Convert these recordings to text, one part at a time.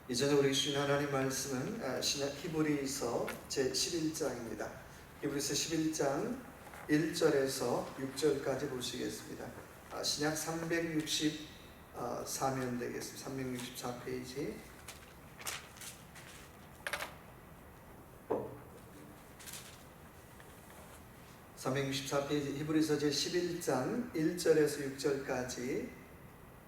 이전에 우리 주신 하나님 말씀은 신약 히브리서 제11장입니다. 히브리서 11장 1절에서 6절까지 보시겠습니다. 신약 364면 되겠습니다. 364페이지. 히브리서 제11장 1절에서 6절까지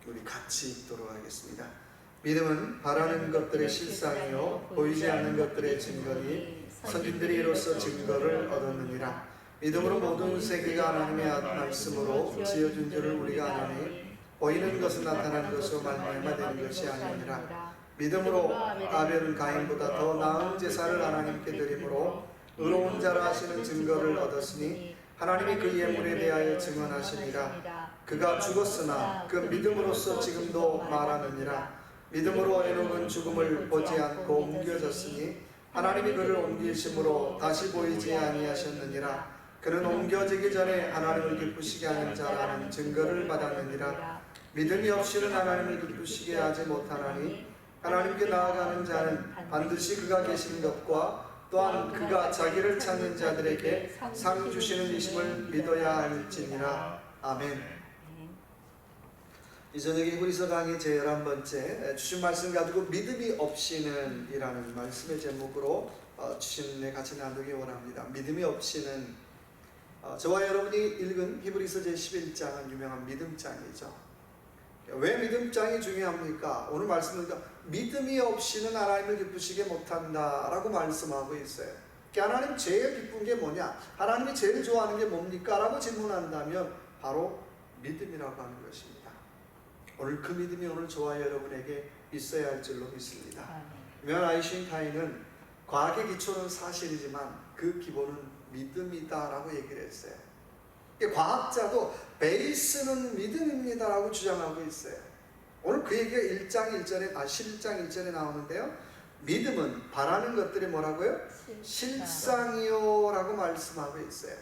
우리 같이 읽도록 하겠습니다. 믿음은 바라는 것들의 실상이요 보이지 않는 것들의 증거니 선진들이 이로써 증거를 얻었느니라. 믿음으로 모든 세계가 하나님의 말씀으로 지어준 줄을 우리가 아나니 보이는 것은 나타난 것으로 말미암아 되는 것이 아니니라. 믿음으로 아벨은 가인보다 더 나은 제사를 하나님께 드림으로 의로운 자라 하시는 증거를 얻었으니 하나님이 그 예물에 대하여 증언하시니라. 그가 죽었으나 그 믿음으로써 지금도 말하느니라. 믿음으로 에녹은 죽음을 보지 않고 옮겨졌으니 하나님이 그를 옮기심으로 다시 보이지 아니하셨느니라. 그는 옮겨지기 전에 하나님을 기쁘시게 하는 자라는 증거를 받았느니라. 믿음이 없이는 하나님을 기쁘시게 하지 못하나니 하나님께 나아가는 자는 반드시 그가 계신 것과 또한 그가 자기를 찾는 자들에게 상 주시는 이심을 믿어야 할지니라. 아멘. 이 저녁에 히브리서 강의 제11번째 주신 말씀 가지고 믿음이 없이는 이라는 말씀의 제목으로 주신 은혜 같이 나누기 원합니다. 믿음이 없이는 저와 여러분이 읽은 히브리서 제11장은 유명한 믿음장이죠. 왜 믿음장이 중요합니까? 오늘 말씀은 믿음이 없이는 하나님을 기쁘시게 못한다 라고 말씀하고 있어요. 하나님 제일 기쁜 게 뭐냐? 하나님이 제일 좋아하는 게 뭡니까? 라고 질문한다면 바로 믿음이라고 하는 것입니다. 오늘 그 믿음이 오늘 저와 여러분에게 있어야 할 줄로 믿습니다. 유명한 아인슈타인은 과학의 기초는 사실이지만 그 기본은 믿음이다 라고 얘기를 했어요. 과학자도 베이스는 믿음입니다 라고 주장하고 있어요. 오늘 그 얘기가 11장 1절에 나오는데요. 믿음은 바라는 것들이 뭐라고요? 실상이요 라고 말씀하고 있어요.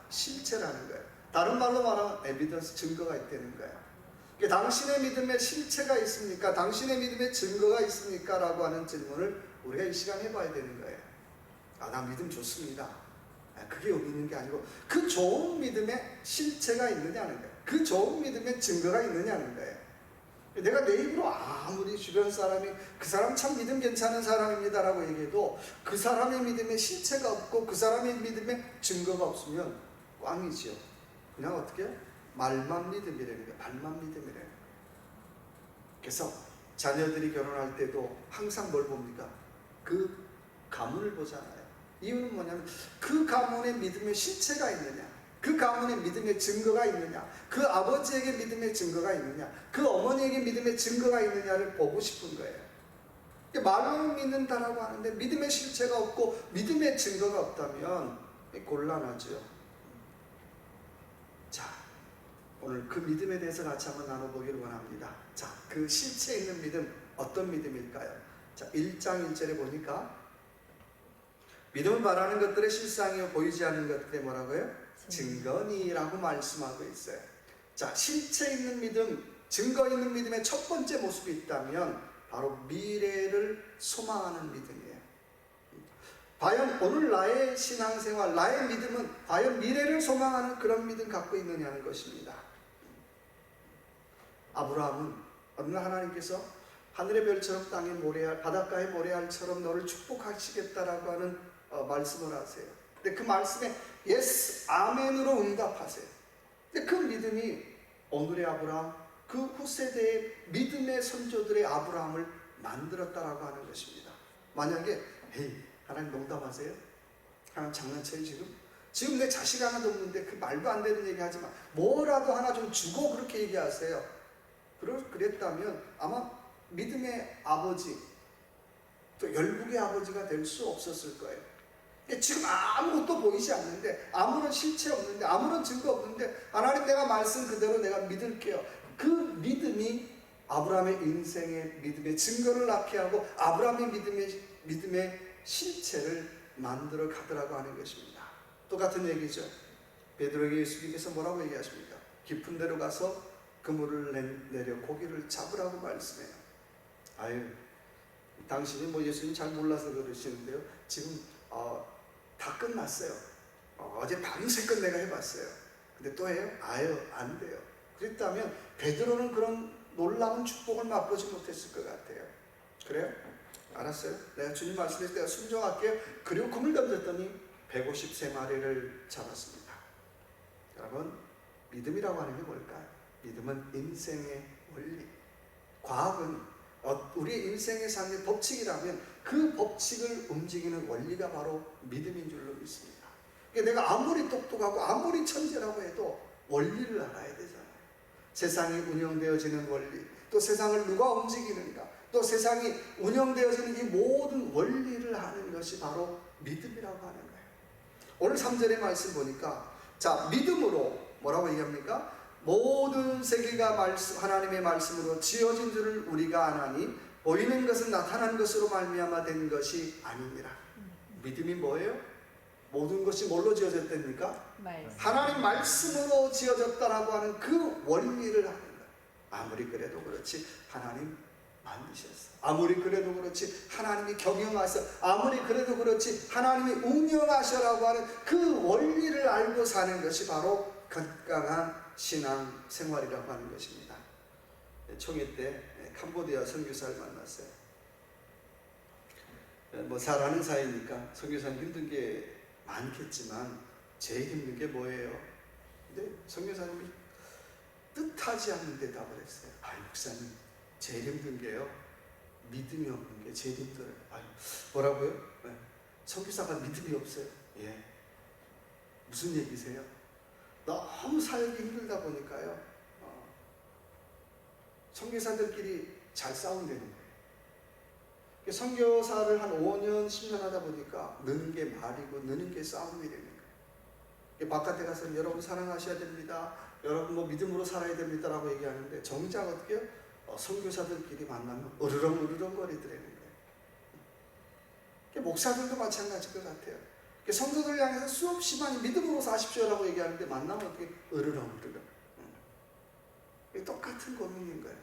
실체라는 거예요. 다른 말로 말하면 에비던스, 증거가 있다는 거예요. 당신의 믿음에 실체가 있습니까? 당신의 믿음에 증거가 있습니까? 라고 하는 질문을 우리가 이 시간에 해봐야 되는 거예요. 나 믿음 좋습니다. 그게 여기 있는 게 아니고 그 좋은 믿음에 실체가 있느냐는 거예요. 그 좋은 믿음에 증거가 있느냐는 거예요. 내가 내 입으로 아무리 주변 사람이 그 사람 참 믿음 괜찮은 사람입니다 라고 얘기해도 그 사람의 믿음에 실체가 없고 그 사람의 믿음에 증거가 없으면 꽝이지요. 그냥 어떻게 해요? 말만 믿음이라는 거예요. 말만 믿음이라는 거예요. 그래서 자녀들이 결혼할 때도 항상 뭘 봅니까? 그 가문을 보잖아요. 이유는 뭐냐면 그 가문의 믿음의 실체가 있느냐, 그 가문의 믿음의 증거가 있느냐, 그 아버지에게 믿음의 증거가 있느냐, 그 어머니에게 믿음의 증거가 있느냐를 보고 싶은 거예요. 말로 믿는다라고 하는데 믿음의 실체가 없고 믿음의 증거가 없다면 곤란하죠. 자, 오늘 그 믿음에 대해서 같이 한번 나눠보기를 원합니다. 자, 그 실체 있는 믿음, 어떤 믿음일까요? 자, 1장 1절에 보니까 믿음은 바라는 것들의 실상이요 보이지 않는 것들의 뭐라고요? 증거니라고 말씀하고 있어요. 자, 실체 있는 믿음, 증거 있는 믿음의 첫 번째 모습이 있다면 바로 미래를 소망하는 믿음이에요. 과연 오늘 나의 신앙생활, 나의 믿음은 과연 미래를 소망하는 그런 믿음 갖고 있느냐는 것입니다. 아브라함은 어느 날 하나님께서 하늘의 별처럼 땅의 모래알, 바닷가의 모래알처럼 너를 축복하시겠다라고 하는 말씀을 하세요. 근데 그 말씀에 예스, 아멘으로 응답하세요. 근데 그 믿음이 오늘의 아브라함, 그 후세대의 믿음의 선조들의 아브라함을 만들었다라고 하는 것입니다. 만약에 하나님 농담하세요? 하나님 장난쳐요 지금? 지금 내 자식 하나도 없는데 그 말도 안 되는 얘기 하지 마. 뭐라도 하나 좀 주고 그렇게 얘기하세요. 그랬다면 아마 믿음의 아버지, 또 열국의 아버지가 될 수 없었을 거예요. 지금 아무것도 보이지 않는데, 아무런 실체 없는데, 아무런 증거 없는데 하나님 내가 말씀 그대로 내가 믿을게요. 그 믿음이 아브라함의 인생의 믿음의 증거를 낳게 하고 아브라함의 믿음의 실체를 만들어 가더라고 하는 것입니다. 똑같은 얘기죠. 베드로에게 예수님께서 뭐라고 얘기하십니까? 깊은 데로 가서 그물을 내려 고기를 잡으라고 말씀해요. 아유, 당신이 뭐 예수님 잘 몰라서 그러시는데요. 지금 다 끝났어요. 어제 밤새껏 내가 해봤어요. 근데 또 해요? 아유, 안 돼요. 그랬다면 베드로는 그런 놀라운 축복을 맛보지 못했을 것 같아요. 그래요? 알았어요. 내가 주님 말씀에서 내가 순종할게요. 그리고 금을 던졌더니 153마리를 잡았습니다. 여러분, 믿음이라고 하는 게 뭘까요? 믿음은 인생의 원리. 과학은 우리 인생의 삶의 법칙이라면 그 법칙을 움직이는 원리가 바로 믿음인 줄로 믿습니다. 그러니까 내가 아무리 똑똑하고 아무리 천재라고 해도 원리를 알아야 되잖아요. 세상이 운영되어지는 원리, 또 세상을 누가 움직이는가, 또 세상이 운영되어지는 이 모든 원리를 아는 것이 바로 믿음이라고 하는 거예요. 오늘 3절의 말씀 보니까, 자, 믿음으로 뭐라고 얘기합니까? 모든 세계가 하나님의 말씀으로 지어진 줄을 우리가 아나니 보이는 것은 나타난 것으로 말미암아 된 것이 아니니라. 믿음이 뭐예요? 모든 것이 뭘로 지어졌답니까? 하나님 말씀으로 지어졌다라고 하는 그 원리를 하는 거예요. 아무리 그래도 그렇지 하나님 만드셨어. 아무리 그래도 그렇지 하나님이 경영하셔. 아무리 그래도 그렇지 하나님이 운영하셔라고 하는 그 원리를 알고 사는 것이 바로 건강한 신앙 생활이라고 하는 것입니다. 총회 때 캄보디아 선교사를 만났어요. 뭐 잘하는 사이니까 선교사는 힘든 게 많겠지만 제일 힘든 게 뭐예요? 근데 선교사님이 뜻하지 않는 대답을 했어요. 아유, 목사님, 제일 힘든 게요, 믿음이 없는 게 제일 힘들어요. 아유, 뭐라고요? 네. 선교사가 믿음이 없어요. 예. 무슨 얘기세요? 너무 살기 힘들다 보니까요, 선교사들끼리 잘 싸운다는 거예요. 선교사를 한 5년, 10년 하다 보니까 느는 게 말이고 느는 게 싸움이 되는 거예요. 바깥에 가서 여러분 사랑하셔야 됩니다. 여러분 뭐 믿음으로 살아야 됩니다. 라고 얘기하는데 정작 어떻게 해요? 선교사들끼리 만나면 으르렁 거리더라는 거예요. 목사들도 마찬가지일 것 같아요. 성도들 향해서 수없이 많이 믿음으로 사십시오라고 얘기하는데 만나면 어떻게 으르렁. 똑같은 고민인 거예요.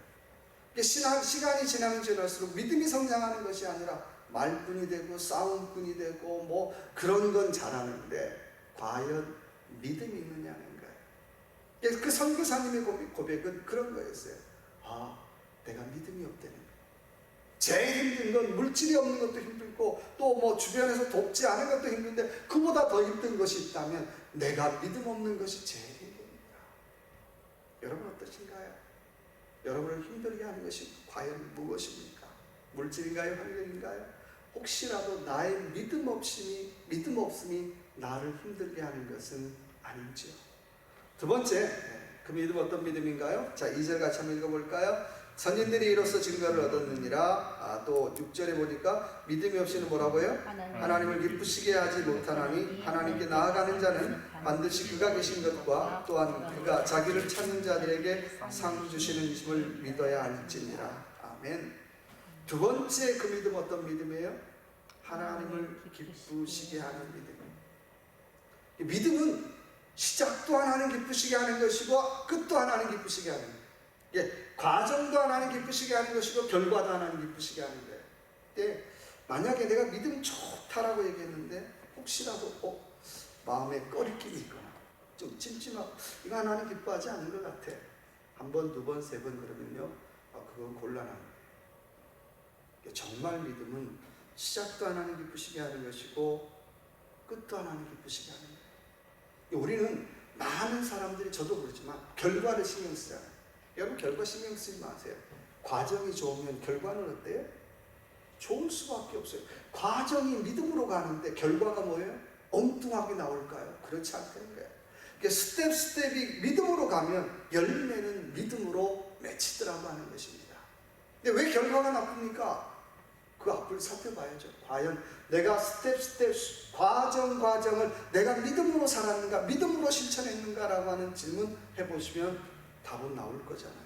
시간이 지나면 지날수록 믿음이 성장하는 것이 아니라 말뿐이 되고 싸움뿐이 되고 뭐 그런 건 잘하는데 과연 믿음이 있느냐는 거예요. 그 선교사님의 고백은 그런 거였어요. 아, 내가 믿음이 없다는 거예요. 제일 힘든 건 물질이 없는 것도 힘들고 또 뭐 주변에서 돕지 않은 것도 힘든데 그보다 더 힘든 것이 있다면 내가 믿음 없는 것이 제일 힘듭니다. 여러분 어떠신가요? 여러분을 힘들게 하는 것이 과연 무엇입니까? 물질인가요? 환경인가요? 혹시라도 나의 믿음 없음이 나를 힘들게 하는 것은 아닌지요? 두 번째, 그 믿음 어떤 믿음인가요? 자, 2절 같이 한번 읽어볼까요? 선인들이 이로써 증거를 얻었느니라. 또 6절에 보니까 믿음이 없이는 뭐라고요? 하나님을 기쁘시게 하지 못하나니 하나님께 나아가는 자는 반드시 그가 계신 것과 또한 그가 자기를 찾는 자들에게 상 주시는 것을 믿어야 할지니라. 아멘. 두 번째 그 믿음 어떤 믿음이에요? 하나님을 기쁘시게 하는 믿음. 믿음은 시작도 하나님 기쁘시게 하는 것이고 끝도 하나님 기쁘시게 하는 거예요. 과정도 하나님 기쁘시게 하는 것이고 결과도 하나님 기쁘시게 하는 거예요. 근데 만약에 내가 믿음이 좋다라고 얘기했는데 혹시라도 마음에 꺼리낌이 있거나 좀 찜찜하고 이거 하나님 기뻐하지 않는 것 같아. 한 번, 두 번, 세 번 그러면요, 그건 곤란한 거예요. 정말 믿음은 시작도 하나님 기쁘시게 하는 것이고 끝도 하나님 기쁘시게 하는 거예요. 우리는 많은 사람들이, 저도 그렇지만 결과를 신경 쓰잖아요. 여러분 결과 신경 쓰지 마세요. 과정이 좋으면 결과는 어때요? 좋을 수밖에 없어요. 과정이 믿음으로 가는데 결과가 뭐예요? 엉뚱하게 나올까요? 그렇지 않다는 거예요. 그러니까 스텝이 믿음으로 가면 열매는 믿음으로 맺히더라고 하는 것입니다. 근데 왜 결과가 나쁩니까? 그 앞을 살펴봐야죠. 과연 내가 스텝 과정을 내가 믿음으로 살았는가, 믿음으로 실천했는가라고 하는 질문 해보시면 답은 나올 거잖아요.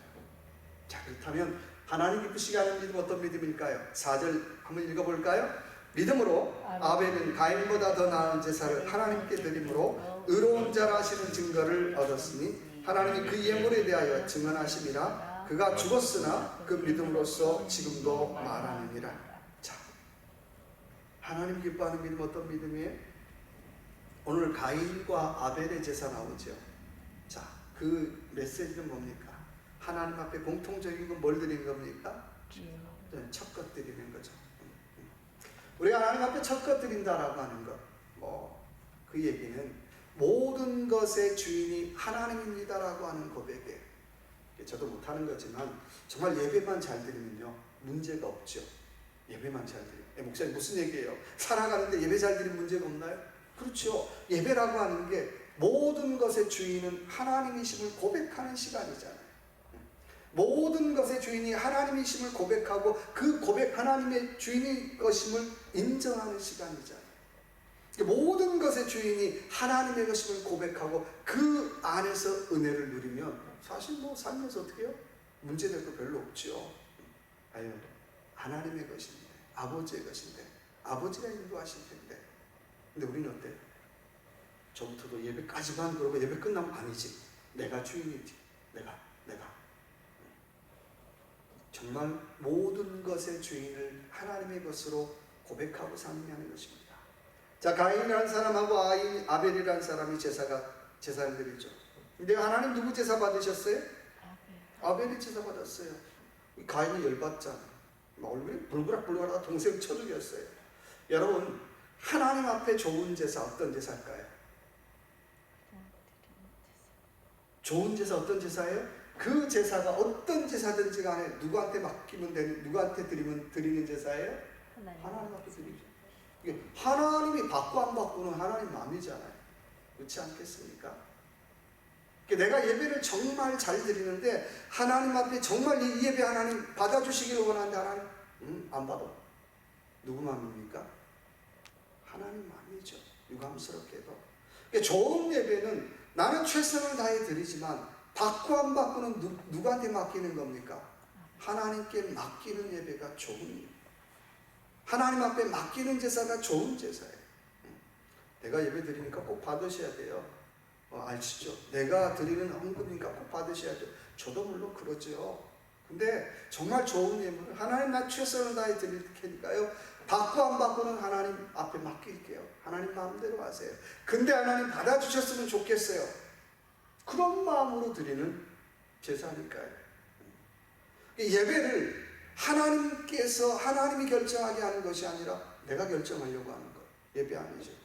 자, 그렇다면 하나님 기쁘시게 하는 믿음 어떤 믿음일까요? 4절 한번 읽어볼까요? 믿음으로 아벨은 가인보다 더 나은 제사를 하나님께 드림으로 의로운 자라 하시는 증거를 얻었으니 하나님이 그 예물에 대하여 증언하심이라. 그가 죽었으나 그 믿음으로써 지금도 말하느니라. 자, 하나님 기뻐하는 믿음 어떤 믿음이에요? 오늘 가인과 아벨의 제사 나오죠. 자, 그 메시지는 뭡니까? 하나님 앞에 공통적인 건 뭘 드리는 겁니까? 첫 것 드리는 거죠. 우리가 하나님 앞에 첫 것 드린다라고 하는 것, 그 얘기는 모든 것의 주인이 하나님입니다라고 하는 고백이에요. 저도 못하는 거지만 정말 예배만 잘 드리면요 문제가 없죠. 예배만 잘 드리면. 목사님 무슨 얘기예요? 살아가는데 예배 잘 드리면 문제가 없나요? 그렇죠. 예배라고 하는 게 모든 것의 주인은 하나님이심을 고백하는 시간이잖아요. 모든 것의 주인이 하나님이심을 고백하고 그 고백 하나님의 주인의 것임을 인정하는 시간이잖아요. 모든 것의 주인이 하나님의 것임을 고백하고 그 안에서 은혜를 누리면 사실 살면서 어떻게 해요? 문제될 거 별로 없죠. 아유, 하나님의 것인데, 아버지의 것인데, 아버지가 인도하실 텐데. 근데 우리는 어때? 저부터도 예배까지만 그러고 예배 끝나면 아니지. 내가 주인이지. 내가. 정말 모든 것의 주인을 하나님의 것으로 고백하고 사는 것입니다. 자, 가인이라는 사람하고 아벨이라는 사람이 제사를 드리죠. 근데 하나님 누구 제사 받으셨어요? 아벨이 제사 받았어요. 가인이 열받잖아요. 얼굴이 불그락불그락하다 동생 쳐 죽였어요. 여러분, 하나님 앞에 좋은 제사 어떤 제사일까요? 좋은 제사 어떤 제사예요? 그 제사가 어떤 제사든지 간에 누구한테 맡기면 되는, 누구한테 드리는 제사예요? 하나님 앞에 드리죠. 하나님이 받고 안 받고는 하나님 마음이잖아요. 그렇지 않겠습니까? 내가 예배를 정말 잘 드리는데 하나님 앞에 정말 이 예배 하나님 받아주시기를 원하는데 하나님 안 받아. 누구 마음입니까? 하나님 마음이죠. 유감스럽게도. 좋은 예배는 나는 최선을 다해 드리지만 받고 안 받고는 누구한테 맡기는 겁니까? 하나님께 맡기는 예배가 좋은 예배. 하나님 앞에 맡기는 제사가 좋은 제사예요. 내가 예배 드리니까 꼭 받으셔야 돼요. 아시죠? 내가 드리는 헌금이니까 꼭 받으셔야죠. 저도 물론 그러죠. 근데 정말 좋은 예물을 하나님 나 최선을 다해 드릴 테니까요. 받고 안 받고는 하나님 앞에 맡길게요. 하나님 마음대로 하세요. 근데 하나님 받아주셨으면 좋겠어요. 그런 마음으로 드리는 제사니까요. 예배를 하나님이 결정하게 하는 것이 아니라 내가 결정하려고 하는 것. 예배 아니죠.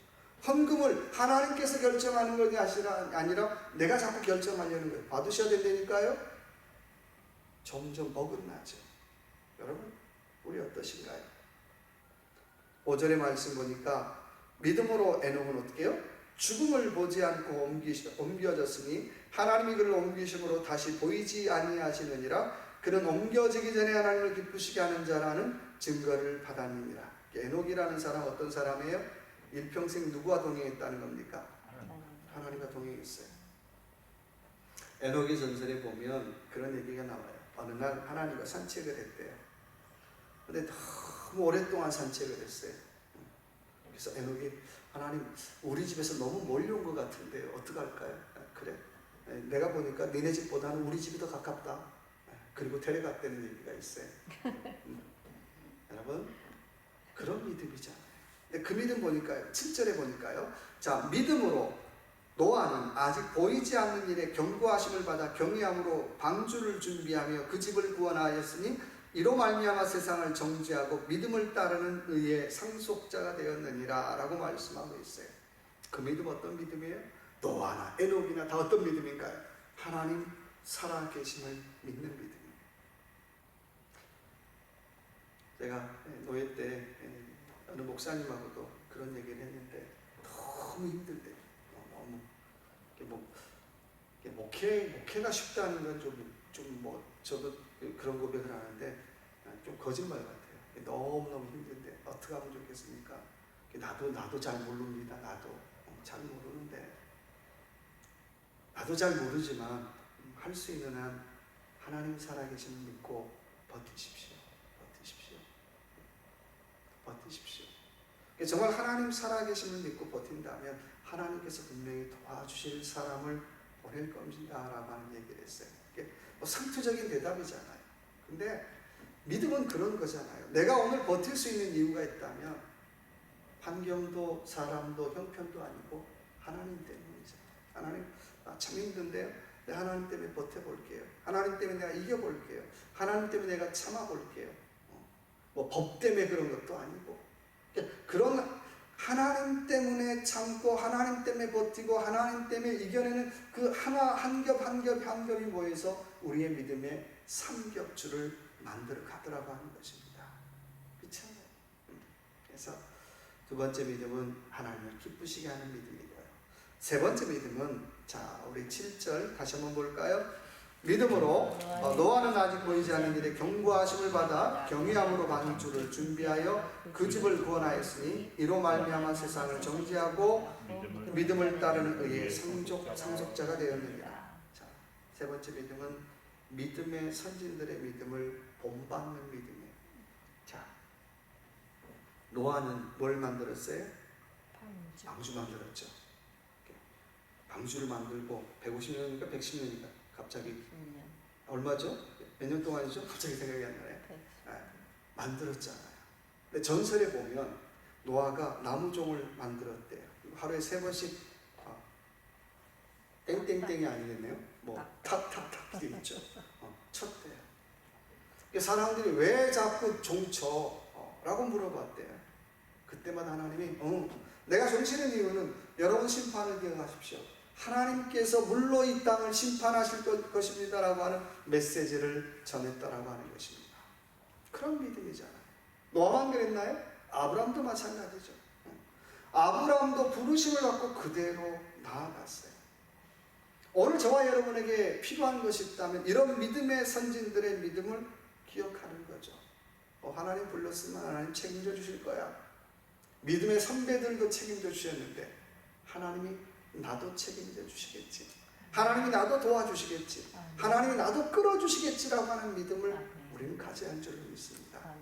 헌금을 하나님께서 결정하는 것이 아니라 내가 자꾸 결정하려는 거예요. 받으셔야 된다니까요. 점점 어긋나죠. 여러분, 우리 어떠신가요? 5절의 말씀 보니까 믿음으로 에녹은 어떻게 해요? 죽음을 보지 않고 옮겨졌으니 하나님이 그를 옮기심으로 다시 보이지 아니하시느니라. 그는 옮겨지기 전에 하나님을 기쁘시게 하는 자라는 증거를 받았느니라. 에녹이라는 사람 어떤 사람이에요? 일평생 누구와 동행했다는 겁니까? 하나님과 동행했어요. 에녹의 전설에 보면 그런 얘기가 나와요. 어느 날 하나님과 산책을 했대요. 근데 너무 오랫동안 산책을 했어요. 그래서 에녹이 하나님 우리 집에서 너무 멀리 온 것 같은데 어떡할까요? 그래? 내가 보니까 니네 집보다는 우리 집이 더 가깝다. 그리고 데려갔다는 얘기가 있어요. 여러분, 그런 믿음이잖아요. 그 믿음 보니까요, 7절에 보니까요. 자, 믿음으로 노아는 아직 보이지 않는 일에 경고하심을 받아 경외함으로 방주를 준비하며 그 집을 구원하였으니 이로 말미암아 세상을 정죄하고 믿음을 따르는 의의 상속자가 되었느니라 라고 말씀하고 있어요. 그 믿음 어떤 믿음이에요? 노아나 에녹이나 다 어떤 믿음인가요? 하나님 살아계심을 믿는 믿음이에요. 제가 노예 때 어느 목사님하고도 그런 얘기를 했는데 너무 힘들대요. 너무 목회가 쉽다는 건 저도 그런 고백을 하는데 좀 거짓말 같아요. 너무너무 힘든데 어떻게 하면 좋겠습니까? 나도 잘 모릅니다. 나도 잘 모르는데 나도 잘 모르지만 할 수 있는 한 하나님 살아계심을 믿고 버티십시오. 정말 하나님 살아계심을 믿고 버틴다면 하나님께서 분명히 도와주실 사람을 보낼 겁니다 라고 하는 얘기를 했어요. 상투적인 대답이잖아요. 근데 믿음은 그런 거잖아요. 내가 오늘 버틸 수 있는 이유가 있다면 환경도 사람도 형편도 아니고 하나님 때문이죠. 하나님, 참 힘든데요. 하나님 때문에 버텨볼게요. 하나님 때문에 내가 이겨볼게요. 하나님 때문에 내가 참아볼게요. 뭐 법 때문에 그런 것도 아니고, 그런 하나님 때문에 참고 하나님 때문에 버티고 하나님 때문에 이겨내는 그 하나 한 겹 한 겹 한 겹이 모여서 우리의 믿음의 삼겹줄을 만들어 가더라고 하는 것입니다. 그렇잖아요. 그래서 두 번째 믿음은 하나님을 기쁘시게 하는 믿음이고요. 세 번째 믿음은, 자, 우리 7절 다시 한번 볼까요? 믿음으로 노아는 아직 보이지 않는 일에 경고하심을 받아 경외함으로 방주를 준비하여 그 집을 구원하였으니 이로 말미암아 세상을 정죄하고 믿음을 따르는 의의 상속자가 되었느니라. 자, 세 번째 믿음은 믿음의 선진들의 믿음을 본받는 믿음이에요. 자, 노아는 뭘 만들었어요? 방주 만들었죠. 방주를 만들고 150년인가 110년인가 갑자기 얼마죠? 몇 년 동안이죠? 갑자기 생각이 안 나네. 만들었잖아요. 근데 전설에 보면 노아가 나무종을 만들었대요. 하루에 3번씩 땡땡땡이 아니겠네요. 뭐 탁탁탁 있죠. 쳤대요. 사람들이 왜 자꾸 종 쳐? 라고 물어봤대요. 그때마다 하나님이 내가 종 치는 이유는 여러분 심판을 기억하십시오. 하나님께서 물로 이 땅을 심판하실 것입니다 라고 하는 메시지를 전했다라고 하는 것입니다. 그런 믿음이잖아요. 노아만 그랬나요? 아브라함도 마찬가지죠. 아브라함도 부르심을 받고 그대로 나아갔어요. 오늘 저와 여러분에게 필요한 것이 있다면 이런 믿음의 선진들의 믿음을 기억하는 거죠. 하나님 불렀으면 하나님 책임져 주실 거야. 믿음의 선배들도 책임져 주셨는데 하나님이 나도 책임져 주시겠지. 하나님이 나도 도와주시겠지. 하나님이 나도 끌어주시겠지라고 하는 믿음을 우리는 가져야 할 줄로 믿습니다.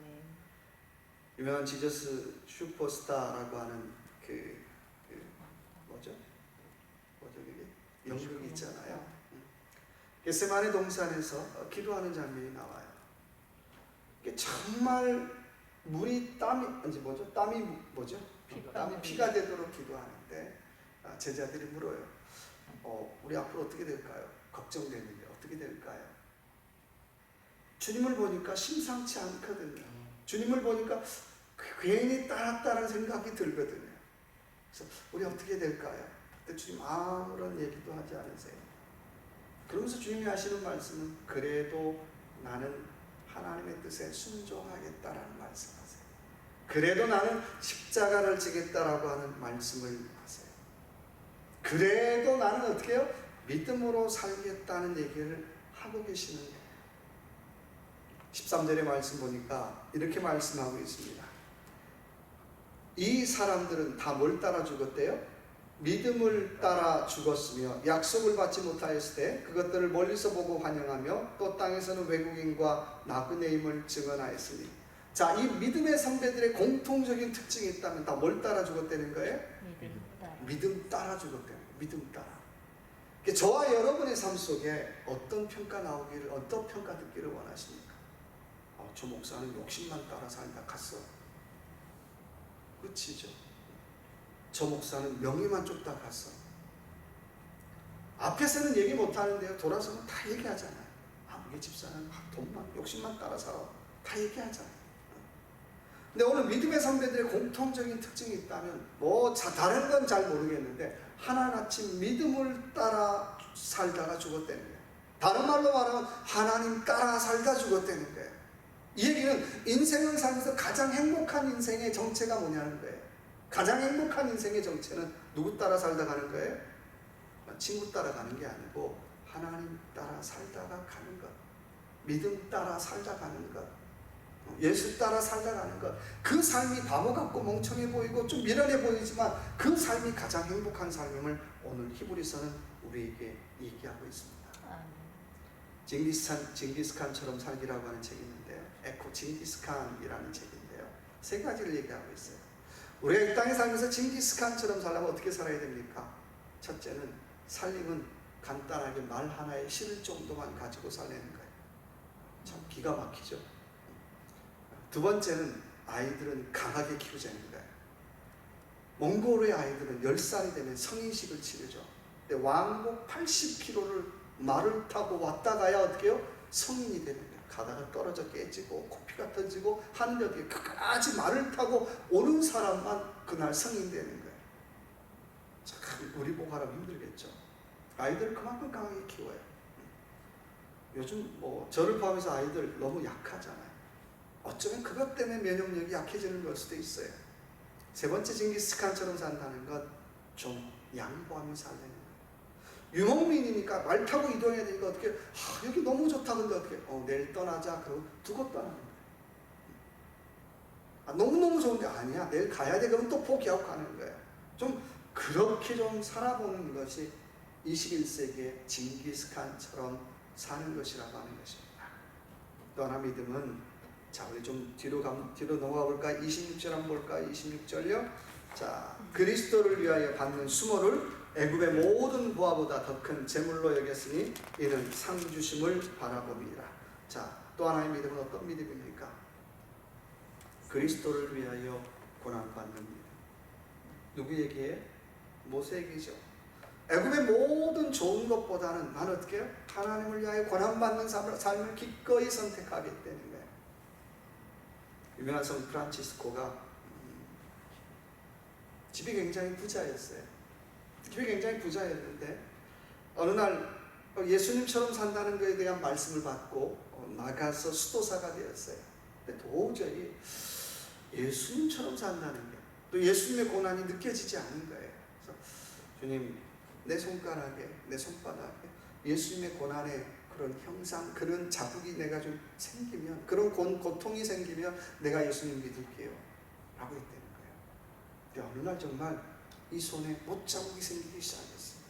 유명한 지저스 슈퍼스타라고 하는 뭐죠 그게 연극이 있잖아요. 겟세마네 동산에서 기도하는 장면이 나와요. 정말 물이 땀이 피가 되도록 기도하는데 제자들이 물어요. 우리 앞으로 어떻게 될까요? 걱정되는데 어떻게 될까요? 주님을 보니까 심상치 않거든요. 주님을 보니까 괜히 따랐다는 생각이 들거든요. 그래서 우리 어떻게 될까요? 그때 주님 아무런 얘기도 하지 않으세요. 그러면서 주님이 하시는 말씀은 그래도 나는 하나님의 뜻에 순종하겠다라는 말씀하세요. 그래도 나는 십자가를 지겠다라고 하는 말씀을 하세요. 그래도 나는 어떻게 해요? 믿음으로 살겠다는 얘기를 하고 계시는 거예요. 13절의 말씀 보니까 이렇게 말씀하고 있습니다. 이 사람들은 다 뭘 따라 죽었대요? 믿음을 따라 죽었으며 약속을 받지 못하였을 때 그것들을 멀리서 보고 환영하며 또 땅에서는 외국인과 나그네임을 증언하였으니. 자, 이 믿음의 선배들의 공통적인 특징이 있다면 다 뭘 따라 죽었다는 거예요? 믿음 따라 죽었다는 거예요. 믿음 따라. 저와 여러분의 삶 속에 어떤 평가 나오기를, 어떤 평가 듣기를 원하십니까? 저 목사는 욕심만 따라 살다 갔어. 끝이죠. 저 목사는 명예만 쫓다 갔어. 앞에서는 얘기 못하는데요, 돌아서면 다 얘기하잖아요. 우리 집사는 돈만, 욕심만 따라 살아. 다 얘기하잖아요. 근데 오늘 믿음의 선배들의 공통적인 특징이 있다면 다른 건 잘 모르겠는데 하나같이 믿음을 따라 살다가 죽었다는 거예요. 다른 말로 말하면 하나님 따라 살다 죽었다는 거예요. 이 얘기는 인생을 살면서 가장 행복한 인생의 정체가 뭐냐는 거예요. 가장 행복한 인생의 정체는 누구 따라 살다 가는 거예요? 친구 따라 가는 게 아니고 하나님 따라 살다가 가는 것, 믿음 따라 살다 가는 것, 예수 따라 살다 가는 것. 그 삶이 바보 같고 멍청해 보이고 좀 미련해 보이지만 그 삶이 가장 행복한 삶임을 오늘 히브리서는 우리에게 얘기하고 있습니다. 징기스칸처럼 살기라고 하는 책이 있는데요, 에코 징기스칸이라는 책인데요, 3가지를 얘기하고 있어요. 우리가 이 땅에 살면서 징기스칸처럼 살려면 어떻게 살아야 됩니까? 첫째는 살림은 간단하게 말 하나에 실을 정도만 가지고 살려는 거예요. 참 기가 막히죠. 두 번째는 아이들은 강하게 키우자는 거예요. 몽골의 아이들은 10살이 되면 성인식을 치르죠. 근데 왕복 80km를 말을 타고 왔다 가야 어떻게 해요? 성인이 되는 거예요. 가다가 떨어져 깨지고 코피가 터지고 하는데 어떻게 끝까지 말을 타고 오는 사람만 그날 성인 되는 거예요. 참 우리 보고 하라고 힘들겠죠. 아이들을 그만큼 강하게 키워요. 요즘 뭐 저를 포함해서 아이들 너무 약하잖아요. 어쩌면 그것 때문에 면역력이 약해지는 걸 수도 있어요. 세 번째 징기스칸처럼 산다는 건 좀 양보하며 살려는 거예요. 유목민이니까 말 타고 이동해야 되니까 어떻게 여기 너무 좋다 근데 어떻게 내일 떠나자 그러고 두고 떠나는 거예요. 너무너무 좋은데 아니야 내일 가야 돼 그러면 또 포기하고 가는 거예요. 좀 그렇게 좀 살아보는 것이 21세기의 징기스칸처럼 사는 것이라고 하는 것입니다. 또 하나 믿음은 자 우리 좀 뒤로 넘어가 볼까? 26절 한번 볼까? 26절요. 자 그리스도를 위하여 받는 수모를 애굽의 모든 보화보다 더 큰 재물로 여겼으니 이는 상 주심을 바라봅니다. 자 또 하나의 믿음은 어떤 믿음입니까? 그리스도를 위하여 고난받는 믿음. 누구에게? 모세에게죠. 애굽의 모든 좋은 것보다는 나는 어떻게 해요? 하나님을 위하여 고난받는 삶을 기꺼이 선택하겠다는 거예요. 유명한 성 프란치스코가 집이 굉장히 부자였어요. 집이 굉장히 부자였는데 어느 날 예수님처럼 산다는 것에 대한 말씀을 받고 나가서 수도사가 되었어요. 근데 도저히 예수님처럼 산다는 게 또 예수님의 고난이 느껴지지 않는 거예요. 그래서 주님 내 손가락에 내 손바닥에 예수님의 고난의 그런 형상 그런 자국이 내가 좀 생기면 그런 고통이 생기면 내가 예수님 믿을게요 라고 했다는 거예요. 근데 어느 날 정말 이 손에 못자국이 생기기 시작했어요.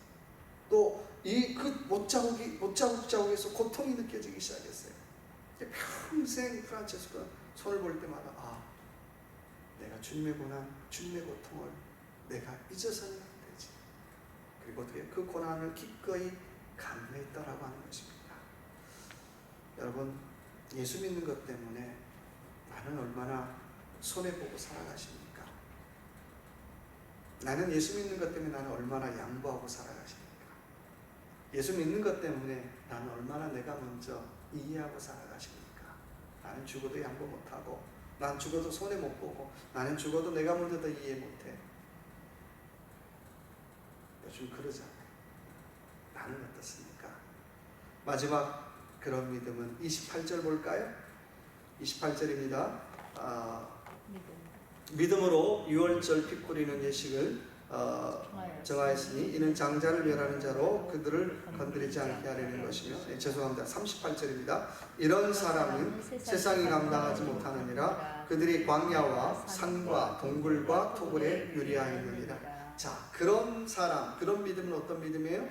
또 이 그 못자국에서 고통이 느껴지기 시작했어요. 평생 프란체스코가 손을 볼 때마다 내가 주님의 고난, 주님의 고통을 내가 잊어서는 안 되지. 그리고 어떻게 그 고난을 기꺼이 감내했다라고 하는 것입니다. 여러분 예수 믿는 것 때문에 나는 얼마나 손해보고 살아가십니까? 나는 예수 믿는 것 때문에 나는 얼마나 양보하고 살아가십니까? 예수 믿는 것 때문에 나는 얼마나 내가 먼저 이해하고 살아가십니까? 나는 죽어도 양보 못하고 난 죽어도 손해 못 보고 나는 죽어도 내가 먼저 더 이해 못해. 요즘 그러잖아요. 나는 어떻습니까? 마지막 그런 믿음은 28절 볼까요? 28절입니다. 믿음으로 6월절 피 뿌리는 예식을 정하였으니 이는 장자를 멸하는 자로 그들을 건드리지 않게 하려는 것이며 죄송합니다. 38절입니다. 이런 사람은 세상이 감당하지 못하느니라 그들이 광야와 산과 동굴과 토굴에 유리하였느니라. 자 그런 사람 그런 믿음은 어떤 믿음이에요?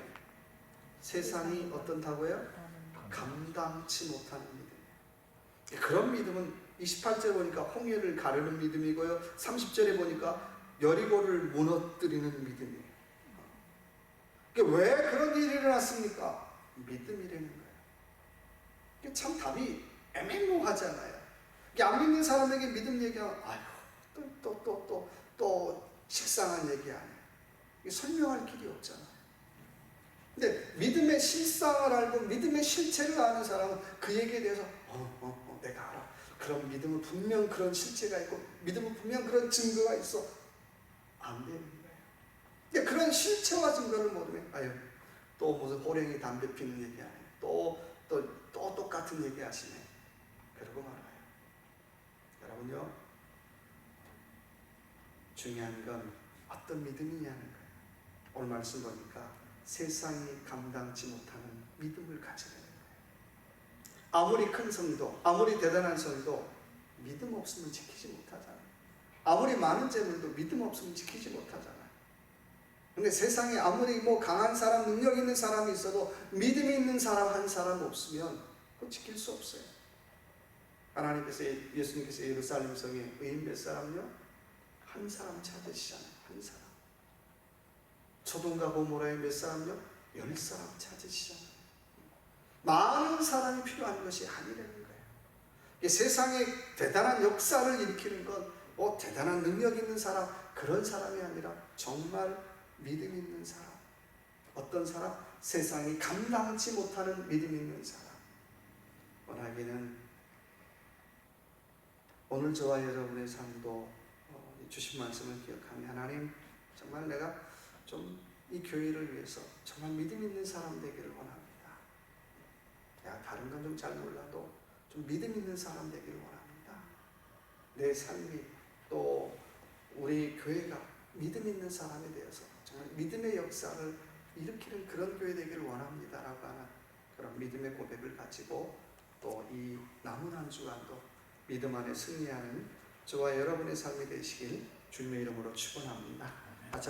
세상이 어떤다고요? 감당치 못하는 믿음. 그런 믿음은 28절에 보니까 홍해를 가르는 믿음이고요 30절에 보니까 여리고를 무너뜨리는 믿음이에요. 왜 그런 일이 일어났습니까? 믿음이라는 거예요. 참 답이 애매모호하잖아요. 안 믿는 사람에게 믿음 얘기하면 또 식상한 얘기 아니에요. 설명할 길이 없잖아요. 근데 믿음의 실상을 알고 믿음의 실체를 아는 사람은 그 얘기에 대해서 내가 알아. 그런 믿음은 분명 그런 실체가 있고 믿음은 분명 그런 증거가 있어. 안 되는 거예요. 근데 그런 실체와 증거를 모르면 또 무슨 호랭이 담배 피는 얘기 하네. 또 똑같은 얘기 하시네. 그러고 말아요. 여러분요. 중요한 건 어떤 믿음이냐는 거예요. 오늘 말씀 보니까 세상이 감당치 못하는 믿음을 가지는 거예요. 아무리 큰 성도, 아무리 대단한 성도 믿음 없으면 지키지 못하잖아요. 아무리 많은 재물도 믿음 없으면 지키지 못하잖아요. 근데 세상에 아무리 강한 사람, 능력 있는 사람이 있어도 믿음이 있는 사람 한 사람 없으면 그거 지킬 수 없어요. 예수님께서 예루살렘 성에 의인 몇 사람요? 한 사람 찾으시잖아요. 한 사람. 소돔과 고모라에 몇 사람요? 10사람 찾으시잖아요. 많은 사람이 필요한 것이 아니라는 거예요. 세상에 대단한 역사를 일으키는 건 뭐 대단한 능력 있는 사람, 그런 사람이 아니라 정말 믿음 있는 사람. 어떤 사람? 세상이 감당치 못하는 믿음 있는 사람. 원하기는 오늘 저와 여러분의 삶도 주신 말씀을 기억하며, 하나님, 정말 내가 좀 이 교회를 위해서 정말 믿음 있는 사람 되기를 원합니다. 내가 다른 건 좀 잘 몰라도 좀 믿음 있는 사람 되기를 원합니다. 내 삶이 또 우리 교회가 믿음 있는 사람이 되어서 정말 믿음의 역사를 일으키는 그런 교회 되기를 원합니다 라고 하는 그런 믿음의 고백을 가지고 또 이 남은 한 주간도 믿음 안에 승리하는 저와 여러분의 삶이 되시길 주님의 이름으로 축원합니다.